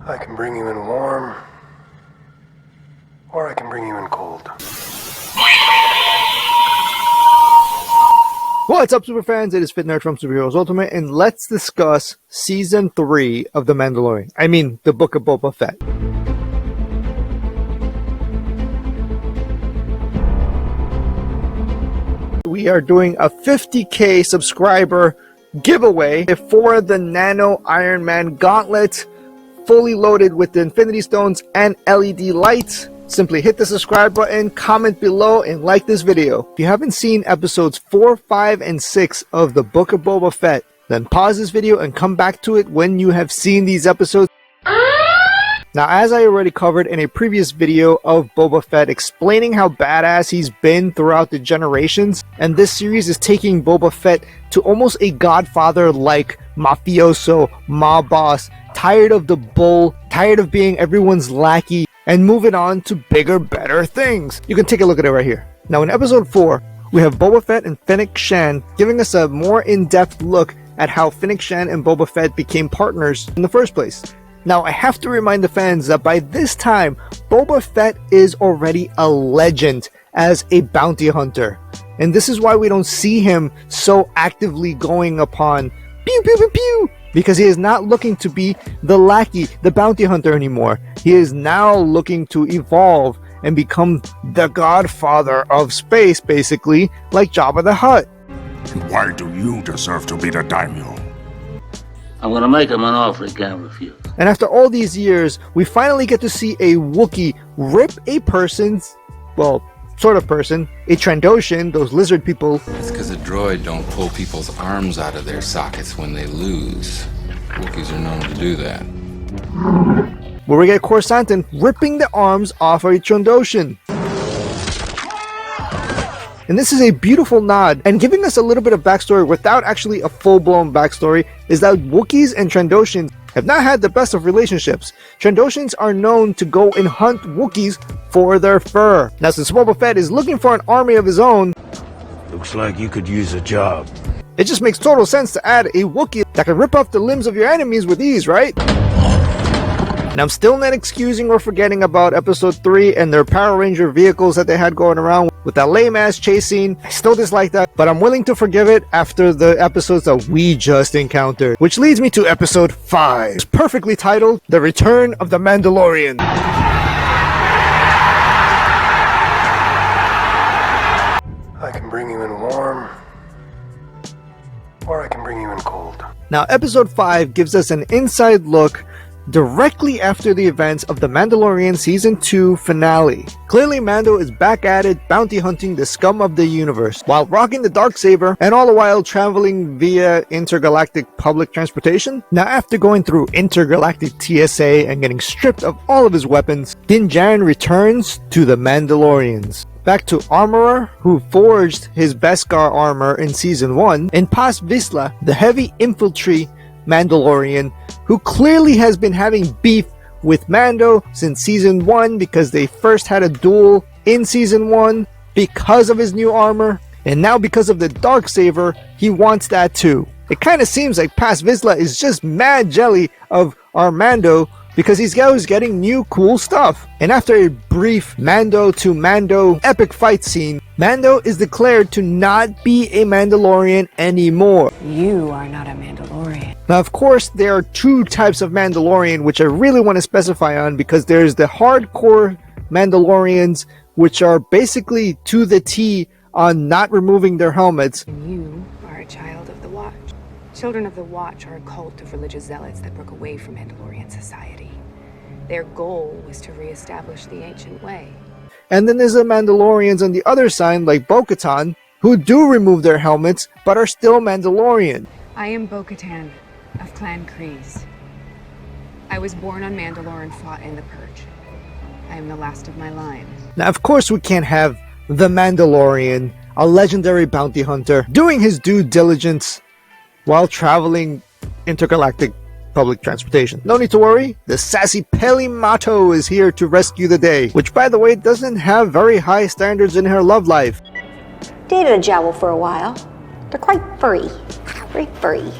I can bring you in warm, or I can bring you in cold. What's up, superfans? It is Fit Nerd from Superheroes Ultimate, and let's discuss Season 3 of The Mandalorian. I mean, the Book of Boba Fett. We are doing a 50k subscriber giveaway for the Nano Iron Man Gauntlet, fully loaded with the Infinity Stones and LED lights. Simply hit the subscribe button, comment below, and like this video. If you haven't seen episodes 4, 5, and 6 of the Book of Boba Fett, then pause this video and come back to it when you have seen these episodes. Now, as I already covered in a previous video of Boba Fett explaining how badass he's been throughout the generations, and this series is taking Boba Fett to almost a godfather-like mafioso, mob boss, tired of the bull, tired of being everyone's lackey, and moving on to bigger, better things. You can take a look at it right here. Now, in episode 4, we have Boba Fett and Fennec Shand giving us a more in-depth look at how Fennec Shand and Boba Fett became partners in the first place. Now, I have to remind the fans that by this time, Boba Fett is already a legend as a bounty hunter. And this is why we don't see him so actively going upon pew pew pew pew, because he is not looking to be the lackey, the bounty hunter anymore. He is now looking to evolve and become the godfather of space, basically, like Jabba the Hutt. Why do you deserve to be the daimyo? I'm gonna make him an offer he can't refuse. And after all these years, we finally get to see a Wookiee rip a person's, well, sort of person, a Trandoshan, those lizard people. It's because a droid don't pull people's arms out of their sockets when they lose. Wookiees are known to do that. Where we get Coruscant ripping the arms off of a Trandoshan. And this is a beautiful nod, and giving us a little bit of backstory without actually a full-blown backstory, is that Wookiees and Trandoshans have not had the best of relationships. Trandoshans are known to go and hunt Wookiees for their fur. Now, since Boba Fett is looking for an army of his own, Looks like you could use a job. it just makes total sense to add a Wookiee that can rip off the limbs of your enemies with ease, right? And I'm still not excusing or forgetting about episode 3 and their Power Ranger vehicles that they had going around with that lame-ass chase scene. I still dislike that, but I'm willing to forgive it after the episodes that we just encountered. Which leads me to episode 5. It's perfectly titled, The Return of the Mandalorian. I can bring you in warm, or I can bring you in cold. Now, episode 5 gives us an inside look directly after the events of the Mandalorian Season 2 finale. Clearly, Mando is back at it, bounty hunting the scum of the universe, while rocking the Darksaber, and all the while traveling via intergalactic public transportation. Now, after going through intergalactic TSA and getting stripped of all of his weapons, Din Djarin returns to the Mandalorians. Back to Armorer, who forged his Beskar armor in Season 1, and Paz Vizsla, the heavy infantry Mandalorian, who clearly has been having beef with Mando since Season 1 because they first had a duel in Season 1 because of his new armor, and now because of the Darksaber, he wants that too. It kind of seems like Paz Vizsla is just mad jelly of our Mando because he's always getting new cool stuff. And after a brief Mando to Mando epic fight scene, Mando is declared to not be a Mandalorian anymore. You are not a Mandalorian. Now, of course, there are two types of Mandalorian which I really want to specify on, because there's the hardcore Mandalorians, which are basically to the T on not removing their helmets. And you are a child of the Watch. Children of the Watch are a cult of religious zealots that broke away from Mandalorian society. Their goal was to reestablish the ancient way. And then there's the Mandalorians on the other side, like Bo-Katan, who do remove their helmets, but are still Mandalorian. I am Bo-Katan of Clan Kryze. I was born on Mandalore and fought in the Purge. I am the last of my line. Now, of course, we can't have the Mandalorian, a legendary bounty hunter, doing his due diligence while traveling intergalactic public transportation. No need to worry, the sassy Pelimato is here to rescue the day, which, by the way, doesn't have very high standards in her love life. Dated a jowl for a while. They're quite furry. Very furry.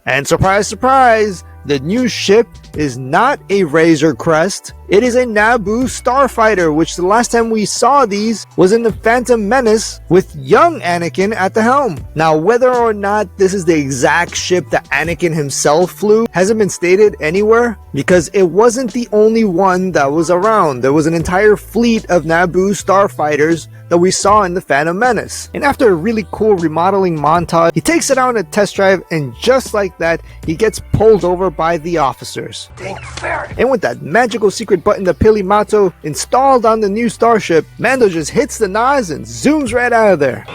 And surprise, surprise, The new ship is not a Razor Crest. It is a Naboo starfighter, which the last time we saw these was in the Phantom Menace with young Anakin at the helm. Now, whether or not this is the exact ship that Anakin himself flew hasn't been stated anywhere, because it wasn't the only one that was around. There was an entire fleet of Naboo starfighters that we saw in the Phantom Menace. And after a really cool remodeling montage, he takes it out on a test drive, and just like that, he gets pulled over by the officers. And with that magical secret button that Pili Mato installed on the new starship, Mando just hits the NOS and zooms right out of there.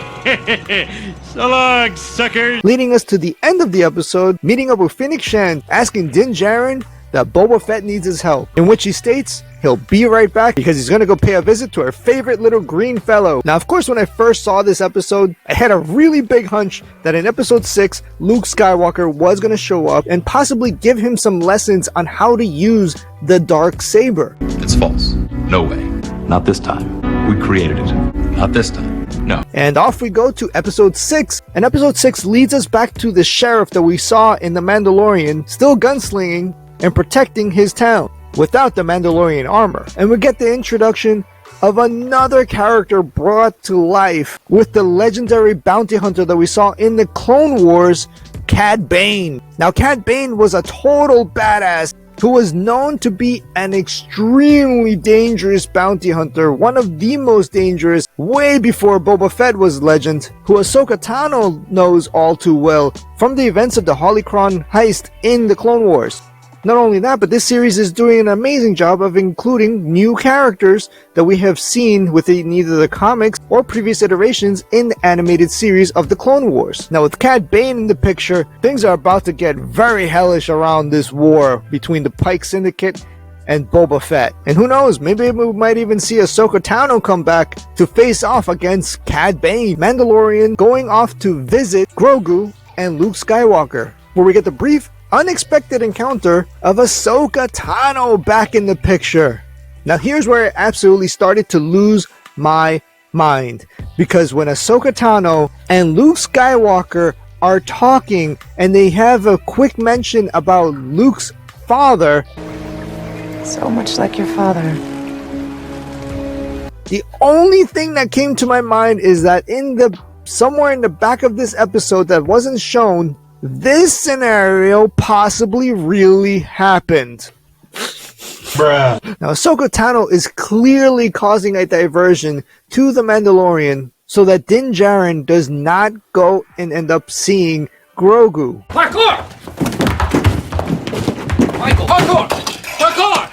So long, suckers! Leading us to the end of the episode, meeting up with Fennec Shand, asking Din Djarin that Boba Fett needs his help, in which he states he'll be right back because he's gonna go pay a visit to our favorite little green fellow. Now, of course, when I first saw this episode, I had a really big hunch that in episode 6, Luke Skywalker was gonna show up and possibly give him some lessons on how to use the dark saber. It's false. No way. Not this time. We created it. Not this time. No. And off we go to episode 6, and episode 6 leads us back to the sheriff that we saw in The Mandalorian, still gunslinging and protecting his town without the Mandalorian armor. And we get the introduction of another character brought to life with the legendary bounty hunter that we saw in the Clone Wars, Cad Bane. Now, Cad Bane was a total badass who was known to be an extremely dangerous bounty hunter, one of the most dangerous way before Boba Fett was legend, who Ahsoka Tano knows all too well from the events of the Holocron heist in the Clone Wars. Not only that, but this series is doing an amazing job of including new characters that we have seen within either the comics or previous iterations in the animated series of the Clone Wars. Now, with Cad Bane in the picture, things are about to get very hellish around this war between the Pike Syndicate and Boba Fett. And who knows, maybe we might even see Ahsoka Tano come back to face off against Cad Bane. Mandalorian going off to visit Grogu and Luke Skywalker, where we get the brief unexpected encounter of Ahsoka Tano back in the picture. Now, here's where I absolutely started to lose my mind, because when Ahsoka Tano and Luke Skywalker are talking and they have a quick mention about Luke's father, So much like your father. the only thing that came to my mind is that somewhere in the back of this episode that wasn't shown, this scenario possibly really happened. Bruh. Now, Ahsoka Tano is clearly causing a diversion to the Mandalorian so that Din Djarin does not go and end up seeing Grogu. Parkour! Michael, parkour! Parkour!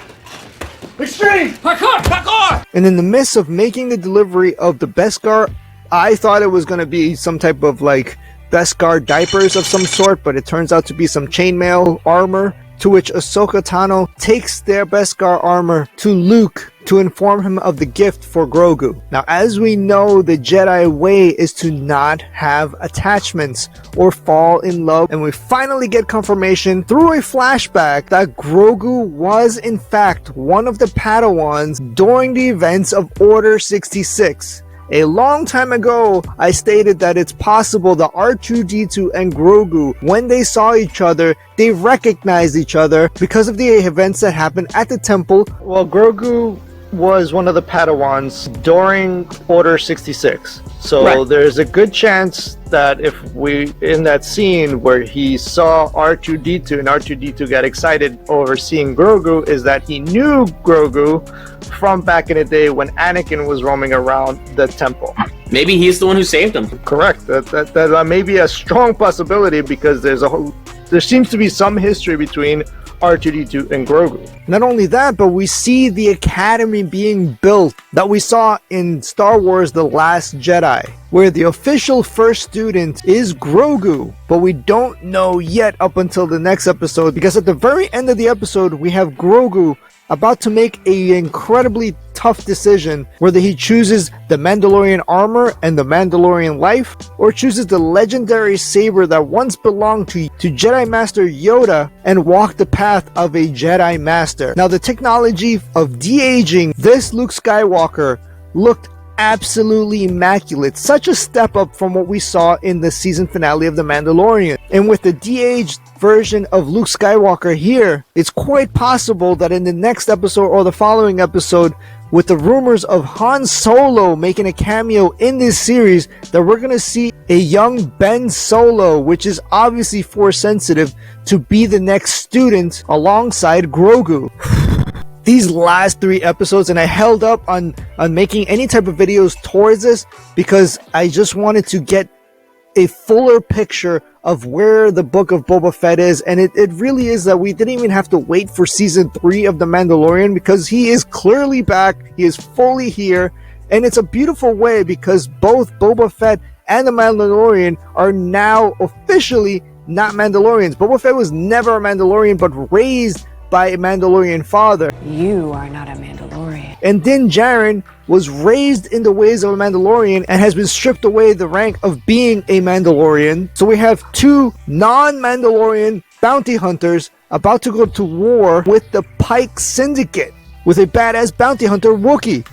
Extreme! Parkour! Parkour! And in the midst of making the delivery of the Beskar, I thought it was going to be some type of like Beskar diapers of some sort, but it turns out to be some chainmail armor, to which Ahsoka Tano takes their Beskar armor to Luke to inform him of the gift for Grogu. Now, as we know, the Jedi way is to not have attachments or fall in love, and we finally get confirmation through a flashback that Grogu was in fact one of the Padawans during the events of Order 66. A long time ago, I stated that it's possible that R2-D2 and Grogu, when they saw each other, they recognized each other because of the events that happened at the temple. Well, Grogu was one of the Padawans during Order 66. So Right. there's a good chance that if we, in that scene where he saw R2-D2 and R2-D2 got excited over seeing Grogu, is that he knew Grogu from back in the day when Anakin was roaming around the temple. Maybe he's the one who saved him. Correct. That may be a strong possibility, because there seems to be some history between R2-D2 and Grogu. Not only that, but we see the academy being built that we saw in Star Wars The Last Jedi, where the official first student is Grogu, but we don't know yet up until the next episode, because at the very end of the episode we have Grogu about to make a incredibly tough decision, whether he chooses the Mandalorian armor and the Mandalorian life, or chooses the legendary saber that once belonged to Jedi Master Yoda and walk the path of a Jedi Master. Now, the technology of de-aging this Luke Skywalker looked absolutely immaculate. Such a step up from what we saw in the season finale of The Mandalorian. And with the de-aged version of Luke Skywalker here, it's quite possible that in the next episode or the following episode, with the rumors of Han Solo making a cameo in this series, that we're going to see a young Ben Solo, which is obviously Force sensitive, to be the next student alongside Grogu. These last 3 episodes, and I held up on making any type of videos towards this because I just wanted to get a fuller picture of where the book of Boba Fett is, and it really is that we didn't even have to wait for season 3 of The Mandalorian because he is clearly back, he is fully here, and it's a beautiful way because both Boba Fett and The Mandalorian are now officially not Mandalorians. Boba Fett was never a Mandalorian but raised by a Mandalorian father. You are not a Mandalorian. And Din Djarin was raised in the ways of a Mandalorian and has been stripped away the rank of being a Mandalorian. So we have 2 non-Mandalorian bounty hunters about to go to war with the Pike Syndicate with a badass bounty hunter Wookiee.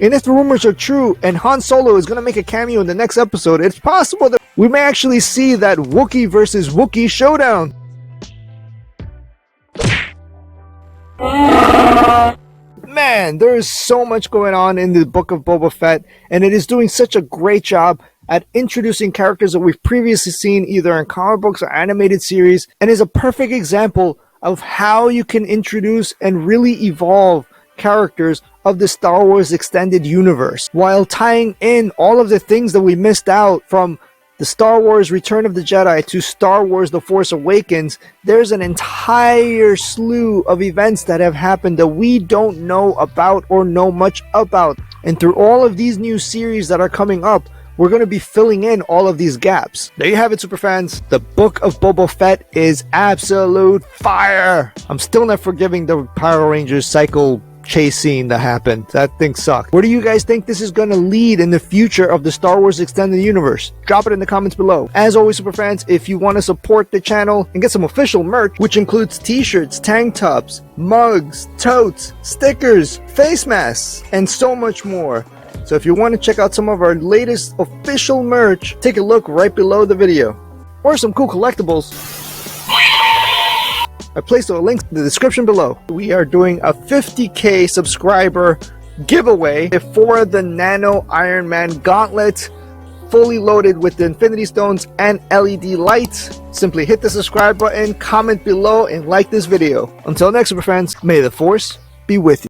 And if the rumors are true and Han Solo is going to make a cameo in the next episode, it's possible that we may actually see that Wookiee versus Wookiee showdown. Man, there is so much going on in the book of Boba Fett, and it is doing such a great job at introducing characters that we've previously seen either in comic books or animated series, and is a perfect example of how you can introduce and really evolve characters of the Star Wars extended universe while tying in all of the things that we missed out from the Star Wars Return of the Jedi to Star Wars The Force Awakens. There's an entire slew of events that have happened that we don't know about or know much about. And through all of these new series that are coming up, we're going to be filling in all of these gaps. There you have it, superfans. The Book of Boba Fett is absolute fire. I'm still not forgiving the Power Rangers Psycho chase scene that happened. That thing sucked. Where do you guys think this is going to lead in the future of the Star Wars Extended Universe? Drop it in the comments below. As always, superfans, if you want to support the channel and get some official merch, which includes t-shirts, tank tops, mugs, totes, stickers, face masks, and so much more. So if you want to check out some of our latest official merch, take a look right below the video. Or some cool collectibles. I placed a link in the description below. We are doing a 50k subscriber giveaway for the Nano Iron Man Gauntlet, fully loaded with the Infinity Stones and LED lights. Simply hit the subscribe button, comment below, and like this video. Until next, super fans, may the Force be with you.